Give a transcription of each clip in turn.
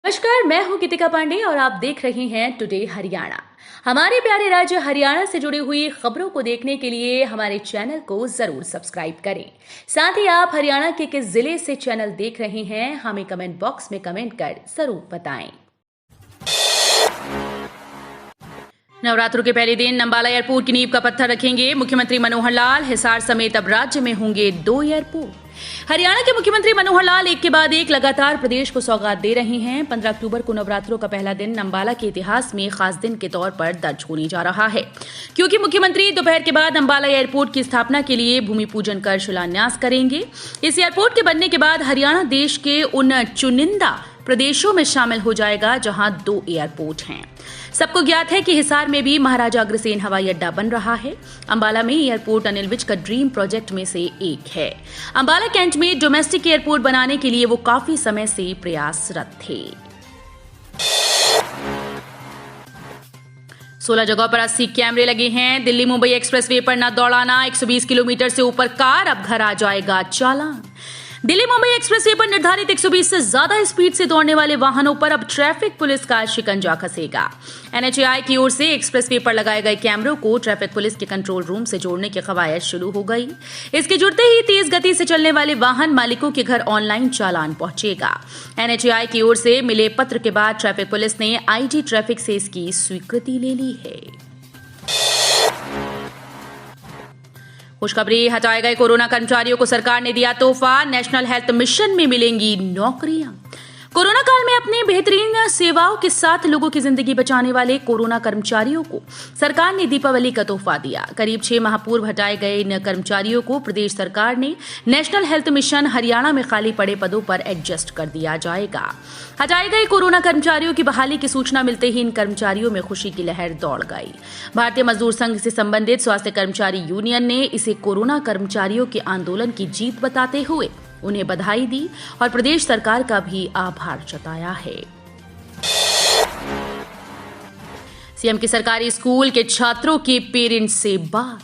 नमस्कार, मैं हूं गीतिका पांडे और आप देख रहे हैं टुडे हरियाणा। हमारे प्यारे राज्य हरियाणा से जुड़ी हुई खबरों को देखने के लिए हमारे चैनल को जरूर सब्सक्राइब करें। साथ ही आप हरियाणा के किस जिले से चैनल देख रहे हैं हमें कमेंट बॉक्स में कमेंट कर जरूर बताएं। नवरात्रों के पहले दिन अंबाला एयरपोर्ट की नींव का पत्थर रखेंगे मुख्यमंत्री मनोहर लाल। हिसार समेत अब राज्य में होंगे 2 एयरपोर्ट। हरियाणा के मुख्यमंत्री मनोहर लाल एक के बाद एक लगातार प्रदेश को सौगात दे रहे हैं। 15 अक्टूबर को नवरात्रों का पहला दिन अंबाला के इतिहास में खास दिन के तौर पर दर्ज होने जा रहा है, क्योंकि मुख्यमंत्री दोपहर के बाद अंबाला एयरपोर्ट की स्थापना के लिए भूमि पूजन कर शिलान्यास करेंगे। इस एयरपोर्ट के बनने के बाद हरियाणा देश के उन चुनिंदा प्रदेशों में शामिल हो जाएगा जहां 2 एयरपोर्ट हैं। सबको ज्ञात है कि हिसार में भी महाराजा अग्रसेन हवाई अड्डा बन रहा है। अंबाला में एयरपोर्ट अनिल विज का ड्रीम प्रोजेक्ट में से एक है। अंबाला कैंट में डोमेस्टिक एयरपोर्ट बनाने के लिए वो काफी समय से प्रयासरत थे। 16 जगहों पर 80 कैमरे लगे हैं। दिल्ली मुंबई एक्सप्रेसवे पर न दौड़ाना, 120 किलोमीटर से ऊपर कार, अब घर आ जाएगा चालान। दिल्ली मुंबई एक्सप्रेसवे पर निर्धारित 120 से ज्यादा स्पीड से दौड़ने वाले वाहनों पर अब ट्रैफिक पुलिस का शिकंजा कसेगा। एनएचएआई की ओर से एक्सप्रेसवे पर लगाए गए कैमरों को ट्रैफिक पुलिस के कंट्रोल रूम से जोड़ने की कवायद शुरू हो गई। इसके जुड़ते ही तेज गति से चलने वाले वाहन मालिकों के घर ऑनलाइन चालान पहुंचेगा। एनएचएआई की ओर से मिले पत्र के बाद ट्रैफिक पुलिस ने आईजी ट्रैफिक से इसकी स्वीकृति ले ली है। खुशखबरी, हटाए गए कोरोना कर्मचारियों को सरकार ने दिया तोहफा। नेशनल हेल्थ मिशन में मिलेंगी नौकरियां। कोरोना काल में अपनी बेहतरीन सेवाओं के साथ लोगों की जिंदगी बचाने वाले कोरोना कर्मचारियों को सरकार ने दीपावली का तोहफा दिया। करीब 6 माह पूर्व हटाए गए इन कर्मचारियों को प्रदेश सरकार ने नेशनल हेल्थ मिशन हरियाणा में खाली पड़े पदों पर एडजस्ट कर दिया जाएगा। हटाए गए कोरोना कर्मचारियों की बहाली की सूचना मिलते ही इन कर्मचारियों में खुशी की लहर दौड़ गई। भारतीय मजदूर संघ से संबंधित स्वास्थ्य कर्मचारी यूनियन ने इसे कोरोना कर्मचारियों के आंदोलन की जीत बताते हुए उन्हें बधाई दी और प्रदेश सरकार का भी आभार जताया है। सीएम की सरकारी स्कूल के छात्रों के पेरेंट्स से बात।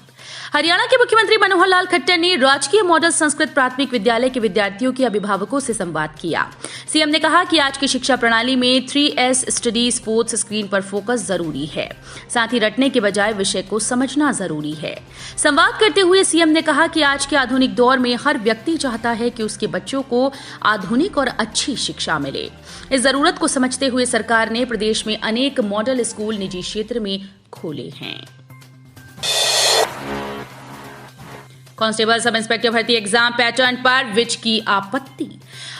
हरियाणा के मुख्यमंत्री मनोहर लाल खट्टर ने राजकीय मॉडल संस्कृत प्राथमिक विद्यालय के विद्यार्थियों के अभिभावकों से संवाद किया। सीएम ने कहा कि आज की शिक्षा प्रणाली में 3S स्टडी, स्पोर्ट्स, स्क्रीन पर फोकस जरूरी है। साथ ही रटने के बजाय विषय को समझना जरूरी है। संवाद करते हुए सीएम ने कहा कि आज के आधुनिक दौर में हर व्यक्ति चाहता है कि उसके बच्चों को आधुनिक और अच्छी शिक्षा मिले। इस जरूरत को समझते हुए सरकार ने प्रदेश में अनेक मॉडल स्कूल निजी क्षेत्र में खोले हैं। कांस्टेबल सब इंस्पेक्टर भर्ती एग्जाम पैटर्न पर विज की आपत्ति।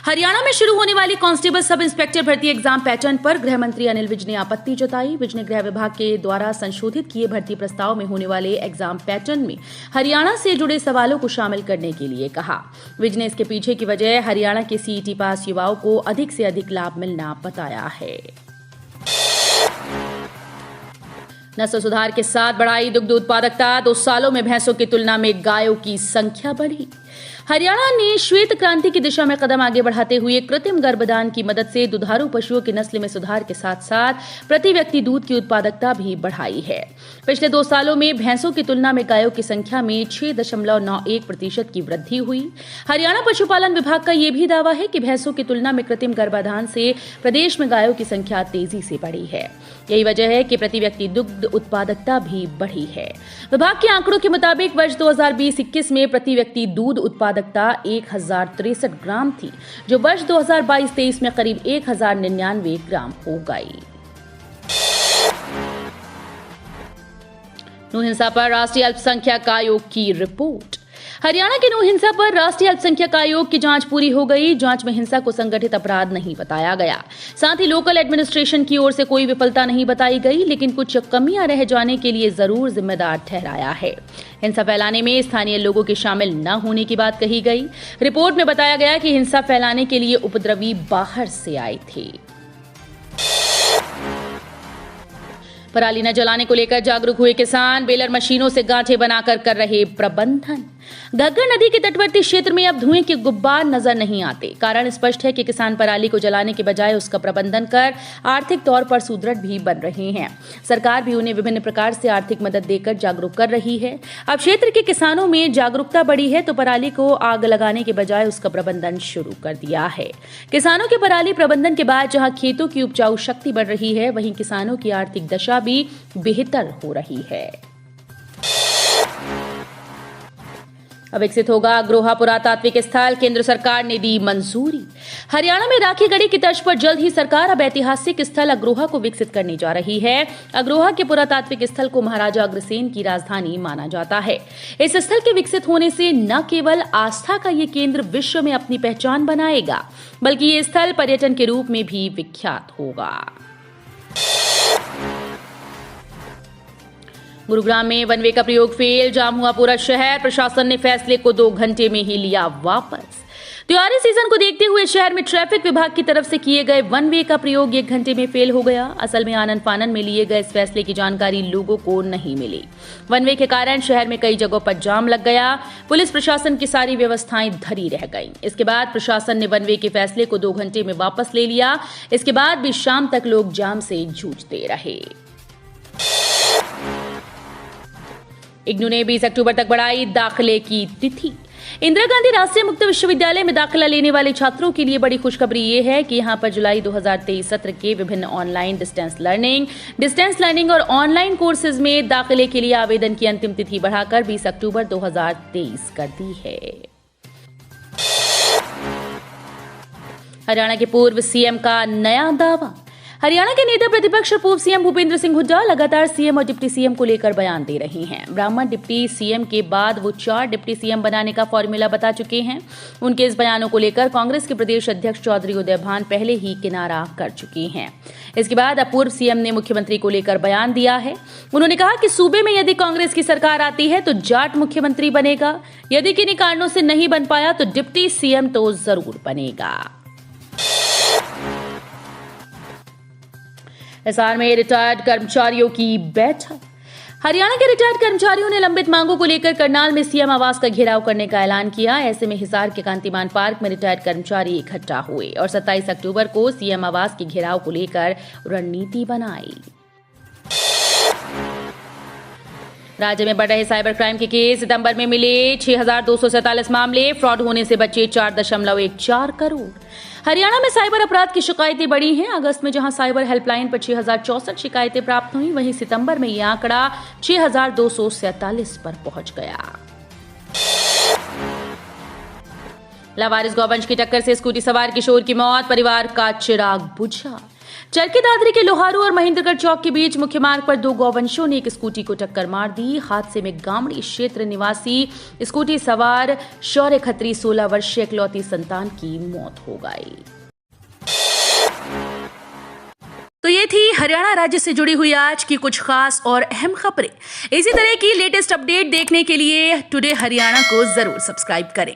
हरियाणा में शुरू होने वाली कांस्टेबल सब इंस्पेक्टर भर्ती एग्जाम पैटर्न पर गृह मंत्री अनिल विज ने आपत्ति जताई। विज ने गृह विभाग के द्वारा संशोधित किए भर्ती प्रस्ताव में होने वाले एग्जाम पैटर्न में हरियाणा से जुड़े सवालों को शामिल करने के लिए कहा। विज ने इसके पीछे की वजह हरियाणा के सीईटी पास युवाओं को अधिक से अधिक लाभ मिलना बताया है। नस्ल सुधार के साथ बढ़ाई दुग्ध उत्पादकता। 2 सालों में भैंसों की तुलना में गायों की संख्या बढ़ी। हरियाणा ने श्वेत क्रांति की दिशा में कदम आगे बढ़ाते हुए कृत्रिम गर्भधान की मदद से दुधारू पशुओं की नस्ल में सुधार के साथ साथ प्रति व्यक्ति दूध की उत्पादकता भी बढ़ाई है। पिछले 2 सालों में भैंसों की तुलना में गायों की संख्या में 6.91% की वृद्धि हुई। हरियाणा पशुपालन विभाग का यह भी दावा है कि भैंसों की तुलना में कृत्रिम गर्भाधान से प्रदेश में गायों की संख्या तेजी से बढ़ी है। यही वजह है कि प्रति व्यक्ति दुग्ध उत्पादकता भी बढ़ी है। विभाग के आंकड़ों के मुताबिक वर्ष 2020-21 में प्रति व्यक्ति दूध उत्पादकता 1063 ग्राम थी, जो वर्ष 2022-23 में करीब 1099 ग्राम हो गई। नूह हिंसा पर राष्ट्रीय अल्पसंख्यक आयोग की रिपोर्ट। हरियाणा के नूह हिंसा पर राष्ट्रीय अल्पसंख्यक आयोग की जांच पूरी हो गई। जांच में हिंसा को संगठित अपराध नहीं बताया गया। साथ ही लोकल एडमिनिस्ट्रेशन की ओर से कोई विफलता नहीं बताई गई, लेकिन कुछ कमियां रह जाने के लिए जरूर जिम्मेदार ठहराया है। हिंसा फैलाने में स्थानीय लोगों के शामिल न होने की बात कही गई। रिपोर्ट में बताया गया कि हिंसा फैलाने के लिए उपद्रवी बाहर से आए थे। पराली न जलाने को लेकर जागरूक हुए किसान। बेलर मशीनों से गांठें बनाकर कर रहे प्रबंधन। घग्गर नदी के तटवर्ती क्षेत्र में अब धुएं के गुब्बार नजर नहीं आते। कारण स्पष्ट है कि किसान पराली को जलाने के बजाय उसका प्रबंधन कर आर्थिक तौर पर सुदृढ़ भी बन रहे हैं। सरकार भी उन्हें विभिन्न प्रकार से आर्थिक मदद देकर जागरूक कर रही है। अब क्षेत्र के किसानों में जागरूकता बढ़ी है तो पराली को आग लगाने के बजाय उसका प्रबंधन शुरू कर दिया है। किसानों के पराली प्रबंधन के बाद जहां खेतों की उपजाऊ शक्ति बढ़ रही है, वहीं किसानों की आर्थिक दशा भी बेहतर हो रही है। अब विकसित होगा अग्रोहा पुरातात्विक स्थल, केंद्र सरकार ने दी मंजूरी। हरियाणा में राखी गढ़ी की तर्ज पर जल्द ही सरकार अब ऐतिहासिक स्थल अग्रोहा को विकसित करने जा रही है। अग्रोहा के पुरातात्विक स्थल को महाराजा अग्रसेन की राजधानी माना जाता है। इस स्थल के विकसित होने से न केवल आस्था का ये केंद्र विश्व में अपनी पहचान बनाएगा, बल्कि ये स्थल पर्यटन के रूप में भी विख्यात होगा। गुरुग्राम में वन वे का प्रयोग फेल, जाम हुआ पूरा शहर। प्रशासन ने फैसले को 2 घंटे में ही लिया वापस। त्योहारी सीजन को देखते हुए शहर में ट्रैफिक विभाग की तरफ से किए गए वन वे का प्रयोग 1 घंटे में फेल हो गया। असल में आनन फानन में लिए गए इस फैसले की जानकारी लोगों को नहीं मिली। वन वे के कारण शहर में कई जगहों पर जाम लग गया। पुलिस प्रशासन की सारी व्यवस्थाएं धरी रह गईं। इसके बाद प्रशासन ने वन वे के फैसले को 2 घंटे में वापस ले लिया। इसके बाद भी शाम तक लोग जाम से जूझते रहे। इग्नू ने 20 अक्टूबर तक बढ़ाई दाखिले की तिथि। इंदिरा गांधी राष्ट्रीय मुक्त विश्वविद्यालय में दाखिला लेने वाले छात्रों के लिए बड़ी खुशखबरी ये है कि यहां पर जुलाई 2023 सत्र के विभिन्न ऑनलाइन, डिस्टेंस लर्निंग और ऑनलाइन कोर्सेज में दाखिले के लिए आवेदन की अंतिम तिथि बढ़ाकर 20 अक्टूबर 2023 कर दी है। हरियाणा के पूर्व सीएम का नया दावा। हरियाणा के नेता प्रतिपक्ष और पूर्व सीएम भूपेंद्र सिंह हुड्डा लगातार सीएम और डिप्टी सीएम को लेकर बयान दे रहे हैं। ब्राह्मण डिप्टी सीएम के बाद वो 4 डिप्टी सीएम बनाने का फॉर्मूला बता चुके हैं। उनके इस बयानों को लेकर कांग्रेस के प्रदेश अध्यक्ष चौधरी उदय भान पहले ही किनारा कर चुके हैं। इसके बाद अब पूर्व सीएम ने मुख्यमंत्री को लेकर बयान दिया है। उन्होंने कहा कि सूबे में यदि कांग्रेस की सरकार आती है तो जाट मुख्यमंत्री बनेगा। यदि किन्हीं कारणों से नहीं बन पाया तो डिप्टी सीएम तो जरूर बनेगा। हिसार में रिटायर्ड कर्मचारियों की बैठक। हरियाणा के रिटायर्ड कर्मचारियों ने लंबित मांगों को लेकर करनाल में सीएम आवास का घेराव करने का ऐलान किया। ऐसे में हिसार के कांतिमान पार्क में रिटायर्ड कर्मचारी इकट्ठा हुए और 27 अक्टूबर को सीएम आवास के घेराव को लेकर रणनीति बनाई। राज्य में बढ़ रहे साइबर क्राइम के केस। सितंबर में मिले 6,247 मामले, फ्रॉड होने से बचे 4.14 करोड़। हरियाणा में साइबर अपराध की शिकायतें बढ़ी हैं। अगस्त में जहां साइबर हेल्पलाइन पर 6,064 शिकायतें प्राप्त हुई, वहीं सितंबर में यह आंकड़ा 6,247 पर पहुंच गया। लावारिस गौवंश की टक्कर से स्कूटी सवार किशोर की मौत, परिवार का चिराग बुझा। चरखी दादरी के लोहारू और महेंद्रगढ़ चौक के बीच मुख्य मार्ग पर 2 गौवंशों ने एक स्कूटी को टक्कर मार दी। हादसे में गामड़ी क्षेत्र निवासी स्कूटी सवार शौर्य खत्री 16 वर्षीय इकलौती संतान की मौत हो गई। तो ये थी हरियाणा राज्य से जुड़ी हुई आज की कुछ खास और अहम खबरें। इसी तरह की लेटेस्ट अपडेट देखने के लिए टुडे हरियाणा को जरूर सब्सक्राइब करें।